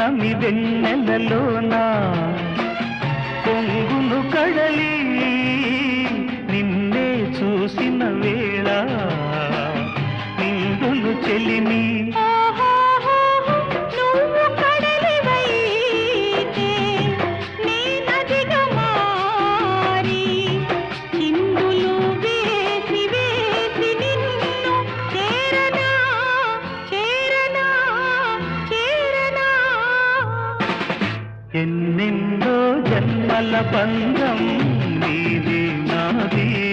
పున్నమి వెన్నెలలోనా పొంగును కడలి నిన్నే చూసిన వేళ నిండును చెలిమి ఎన్నెన్నో జన్మల బంధం నీది నాది